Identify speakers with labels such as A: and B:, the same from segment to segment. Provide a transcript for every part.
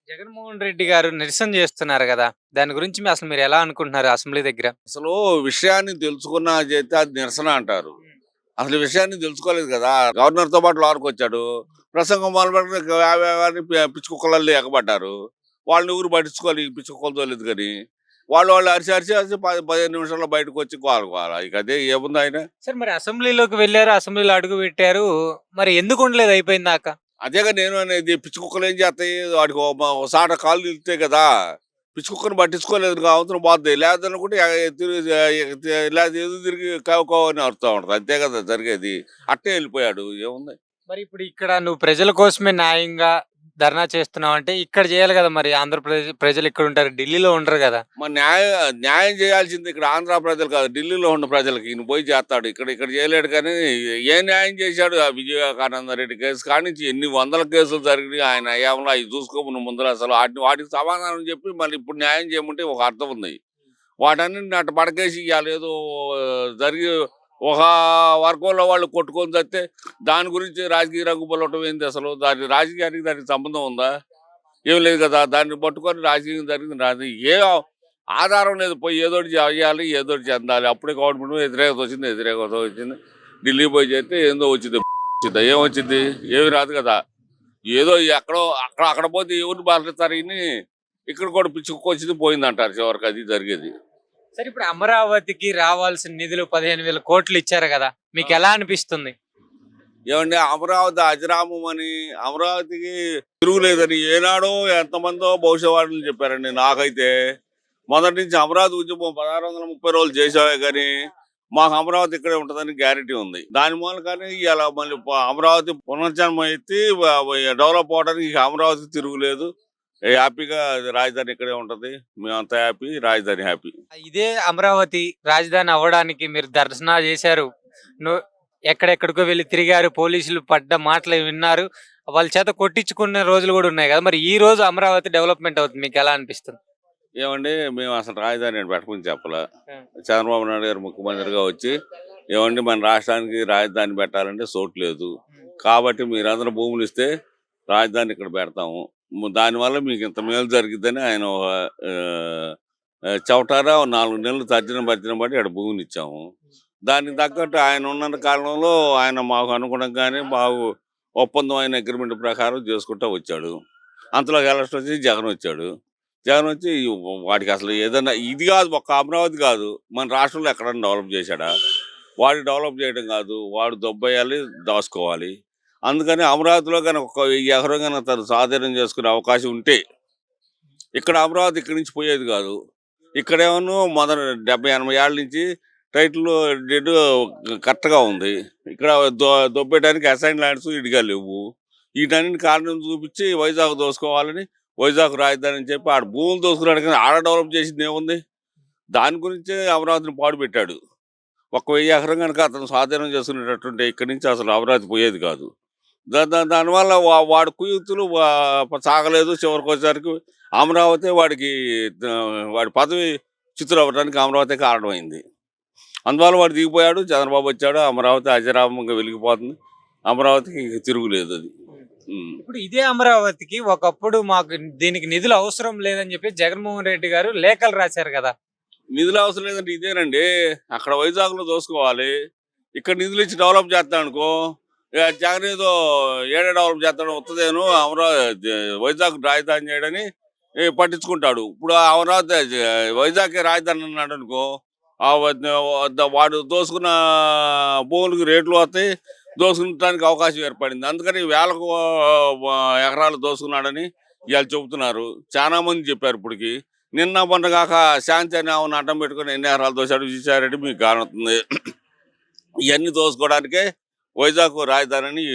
A: జగన్మోహన్ రెడ్డి గారు నిరసన చేస్తున్నారు గదా! దాని గురించి అసలు మీరెలా అనుకుంటున్నారు అసెంబ్లీ దగ్గర?
B: అసలు విషయాన్ని తెలుసుకున్నా చేస్తే అది నిరసన అంటారు.
A: హ్మ్.
B: అసలు విషయాన్ని తెలుసుకోలేదు కదా! గవర్నర్‌తో పాటు లోనకొచ్చాడు. ప్రసంగం మొదలుపెట్టగానే అని పిచ్చి కుక్కలల్లో ఎగబడ్డారు. వాళ్ళని ఎవరు పట్టించుకోవాలి ఈ పిచ్చి కుక్కల తోలు ఎందుకని. వాళ్ళు అరిసి, అరిసి, అరిసి 15 నిమిషాల్లో బయటకొచ్చి గోల గోల. ఇక అదే ఏముందాయన.
A: సార్ మరి అసెంబ్లీలోకి వెళ్లారు. అసెంబ్లీలో అడుగుపెట్టారు. మరి ఎందుకు ఉండలేదు అయిపోయిందాకా?
B: అదేగా నేను అనేది. పిచ్చి కుక్కలు ఏం చేస్తాయి? వాటికి ఓ సాట కాళ్ళు నిలుస్తాయి కదా! పిచ్చి కుక్కని పట్టించుకోలేదు అవతల పోద్ది. లేదనుకుంటే లేకపోతే ఎదురు తిరిగి కావు కావు అని అరుస్తా ఉంటది. అంతే కదా జరిగేది. అట్టే వెళ్ళిపోయాడు. ఏముంది?
A: మరి ఇప్పుడు ఇక్కడ నువ్వు ప్రజల కోసమే న్యాయంగా ధర్నా చేస్తున్నావంటే ఇక్కడ చేయాలి గదా! మరి ఆంధ్రప్రదేశ్ ప్రజలు ఇక్కడుంటారు. ఢిల్లీలో ఉండరు గదా!
B: మరి న్యాయం చేయాల్సింది ఇక్కడ ఆంధ్ర ప్రజలు కాదు. ఢిల్లీలో ఉన్న ప్రజలకి. ఈయన పోయి చేస్తాడు. ఇక్కడ ఇక్కడ చేయలేడు కానీ ఏ న్యాయం చేశాడు? ఆ విజయకానంద రెడ్డి కేసు కానించి ఎన్ని వందల కేసులు జరిగినాయి ఆయన హయాంలో అవి చూసుకోమని ముందర అసలు వాటికి సమాధానం చెప్పి మళ్ళీ ఇప్పుడు న్యాయం చేయమంటే ఒక అర్థం ఉంది. వాటన్నిటిని అట్ట పడకేసి ఇవాళ ఏదో జరిగి ఒక వర్గంలో వాళ్ళు కొట్టుకొని చస్తే దాని గురించి రాజకీయ రంగు పొలవటం ఏంది అసలు? దానికి సంబంధం ఉందా? ఏం లేదు కదా! దాన్ని పట్టుకొని రాజకీయం జరిగింది ఏ ఆధారం లేదు. పోయి ఏదోటి చేయాలి, ఏదోటి చెందాలి. అప్పుడే గవర్నమెంట్ మీద వ్యతిరేకత వచ్చింది. ఢిల్లీ పోయి చేస్తే ఏందో వచ్చింది. ఏమొచ్చింది? ఏమి రాదు కదా! ఏదో ఎక్కడో అక్కడ పోతే ఎవరిని బాధిస్తారు ఈయన్ని. ఇక్కడ కూడా పిచ్చుకొచ్చింది పోయిందంటారు చివరికి అది జరిగేది.
A: సరే ఇప్పుడు అమరావతికి రావాల్సిన నిధులు 15,000 కోట్లు ఇచ్చారు గదా! మీకెలా అనిపిస్తుంది?
B: ఏమండి అమరావతి అజరామం అని అమరావతికి తిరుగులేదని ఏనాడో ఎంతమందో భవిష్యవాణులు చెప్పారండి. నాకైతే మొదటి నుంచి అమరావతి ఉద్యమం 1630 రోజులు చేసావే కానీ మాకు అమరావతి ఇక్కడే ఉంటుందని గ్యారెంటీ ఉంది. దాని మూలకని ఇలా మళ్ళీ అమరావతి పునర్జన్మ ఎత్తి డెవలప్ అవడానికి ఇక అమరావతికి తిరుగులేదు. హ్యాపీగా రాజధాని ఇక్కడే ఉంటది. మేమంతా హ్యాపీ, రాజధాని హ్యాపీ.
A: ఇదే అమరావతి రాజధాని అవ్వడానికి మీరు దర్శనా చేశారు. ను ఎక్కడెక్కడికో వెళ్లి తిరిగారు. పోలీసులు పడ్డ మాటలు విన్నారు. వాళ్ళ చేత కొట్టించుకున్న రోజులు గూడా ఉన్నాయి గదా! మరి ఈ రోజు అమరావతి డెవలప్‌మెంట్ అవుతుంది. మీకెలా అనిపిస్తుంది?
B: ఏమండి మేము అసలు రాజధాని పెట్టమని చెప్పలే.
A: ఆ!
B: చంద్రబాబు నాయుడు గారు ముఖ్యమంత్రిగా వచ్చి ఏమండి మన రాష్ట్రానికి రాజధాని పెట్టాలంటే చోటు లేదు.
A: హ్మ్.
B: కాబట్టి మీరందరూ భూములు ఇస్తే రాజధాని ఇక్కడ పెడతాము. దానివల్ల మీకు ఇంత మేలు జరిగిద్దని ఆయన చవటారా 4 నెలలు తర్జన భర్జన పడి ఆడ భూమిని ఇచ్చాము. దానికి తగ్గట్టు ఆయన ఉన్న కాలంలో ఆయన మాకు అనుగుణంగానే ఒప్పందం అయిన అగ్రిమెంట్ ప్రకారం చేసుకుంటూ వచ్చాడు. అంతలోకి ఎలక్షన్ వచ్చి జగన్ వచ్చాడు. జగన్ వచ్చి వాడికి అసలు ఏదన్నా ఇది కాదు, ఒక్క అమరావతి కాదు, మన రాష్ట్రంలో ఎక్కడన్నా డెవలప్ చేశాడా? వాడు డెవలప్ చేయడం కాదు, వాడు దొబ్బేయాలి, దాచుకోవాలి. అందుకని అమరావతిలో కనుక ఒక 1000 ఎకరం కనుక తను స్వాధీనం చేసుకునే అవకాశం ఉంటే ఇక్కడ అమరావతి ఇక్కడి నుంచి పోయేది కాదు. ఇక్కడేమో మొదటి 70-80 ఏళ్ళ నుంచి టైటిల్ డీడ్ కరెక్ట్గా ఉంది. ఇక్కడ దొబ్బేయడానికి అసైన్ ల్యాండ్స్ ఇడిగా లేవు. వీటన్నిటి కారణం చూపించి వైజాగ్ దోసుకోవాలని వైజాగ్ రాజధాని అని చెప్పి ఆడ భూములు దోసుకున్నాడు కానీ ఆడ డెవలప్ చేసింది ఏముంది? దాని గురించే అమరావతిని పాడుపెట్టాడు. ఒక 1000 ఎకరం కనుక అతను స్వాధీనం చేసుకునేటట్టుంటే ఇక్కడి నుంచి అసలు అమరావతి పోయేది కాదు. దానివల్ల వాడి కుయుక్తులు సాగలేదు. చివరికి వచ్చేసరికి అమరావతి వాడి పదవి చిత్తులు అవ్వడానికి అమరావతి కారణమైంది. అందువల్ల వాడు దిగిపోయాడు. చంద్రబాబు వచ్చాడు. అమరావతి అజరామంగా వెలిగిపోతుంది. అమరావతికి ఇంక తిరుగులేదు అది.
A: ఇప్పుడు ఇదే అమరావతికి ఒకప్పుడు మాకు దీనికి నిధులు అవసరం లేదని చెప్పి జగన్మోహన్ రెడ్డి గారు లేఖలు రాశారు గదా!
B: నిధులు అవసరం లేదంటే ఇదేనండి. అక్కడ వైజాగ్లో దోసుకోవాలి. ఇక్కడ నిధులు ఇచ్చి డెవలప్ చేస్తాను అనుకో, జగన్ ఏదో ఏడే డెవలప్ చేస్తాడు వస్తుందేను అమరావతి వైజాగ్ రాజధాని చేయడని పట్టించుకుంటాడు. ఇప్పుడు అమరావతి వైజాగ్ రాజధాని అన్నాడు అనుకో, వాడు దోసుకున్న భూములకి రేట్లు వస్తాయి. దోసుకునడానికి అవకాశం ఏర్పడింది. అందుకని వేలకు ఎకరాలు దోసుకున్నాడని ఇవాళ చెబుతున్నారు. చాలా మంది చెప్పారు ఇప్పటికి. నిన్న మొన్న కాక శాంతి అని ఆమెను అడ్డం పెట్టుకుని ఎన్ని ఎకరాలు దోశాడు విజయసాయిరెడ్డి మీకు కానుతుంది. ఇవన్నీ దోసుకోవడానికే వైజాగ్ రాజధానిని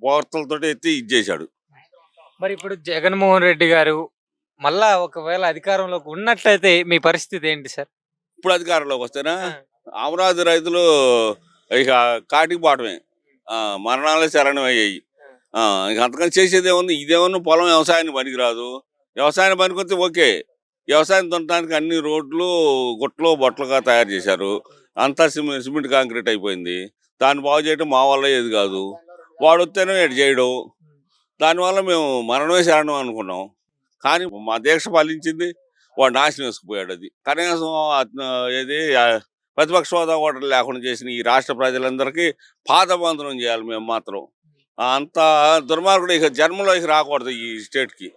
B: వార్తలతో ఎత్తి ఇచ్చేశాడు.
A: మరి ఇప్పుడు జగన్మోహన్ రెడ్డి గారు మళ్ళా ఒకవేళ అధికారంలోకి ఉన్నట్లయితే మీ పరిస్థితి ఏంటి సార్?
B: ఇప్పుడు అధికారంలోకి వస్తేనా
A: ఆ!
B: అమరావతి రైతులు ఇక కాటికి పోవటమే. మరణాలే శరణం అయ్యాయి. ఇక అంతకని చేసేది ఏముంది? ఇదేమన్నా పొలం వ్యవసాయానికి పనికిరాదు. వ్యవసాయానికి పనికొస్తే ఓకే. వ్యవసాయం దున్నడానికి అన్ని రోడ్లు గుట్టలు బొట్టలుగా తయారు చేశారు. అంతా సిమెంట్ కాంక్రీట్ అయిపోయింది. దాన్ని బాగు చేయడం మా వల్ల ఏది కాదు. వాడు వస్తేనే ఇటు చేయడం. దానివల్ల మేము మరణమే శరణం అనుకున్నాం. కానీ మా దీక్ష ఫలించింది, వాడు నాశనం వేసుకుపోయాడు. అది కనీసం ఏది ప్రతిపక్ష హోదా కూడా లేకుండా చేసిన ఈ రాష్ట్ర ప్రజలందరికీ పాదబంధనం చేయాలి మేము మాత్రం. అంత దుర్మార్గుడు ఇక జన్మలో ఇక రాకూడదు ఈ స్టేట్కి.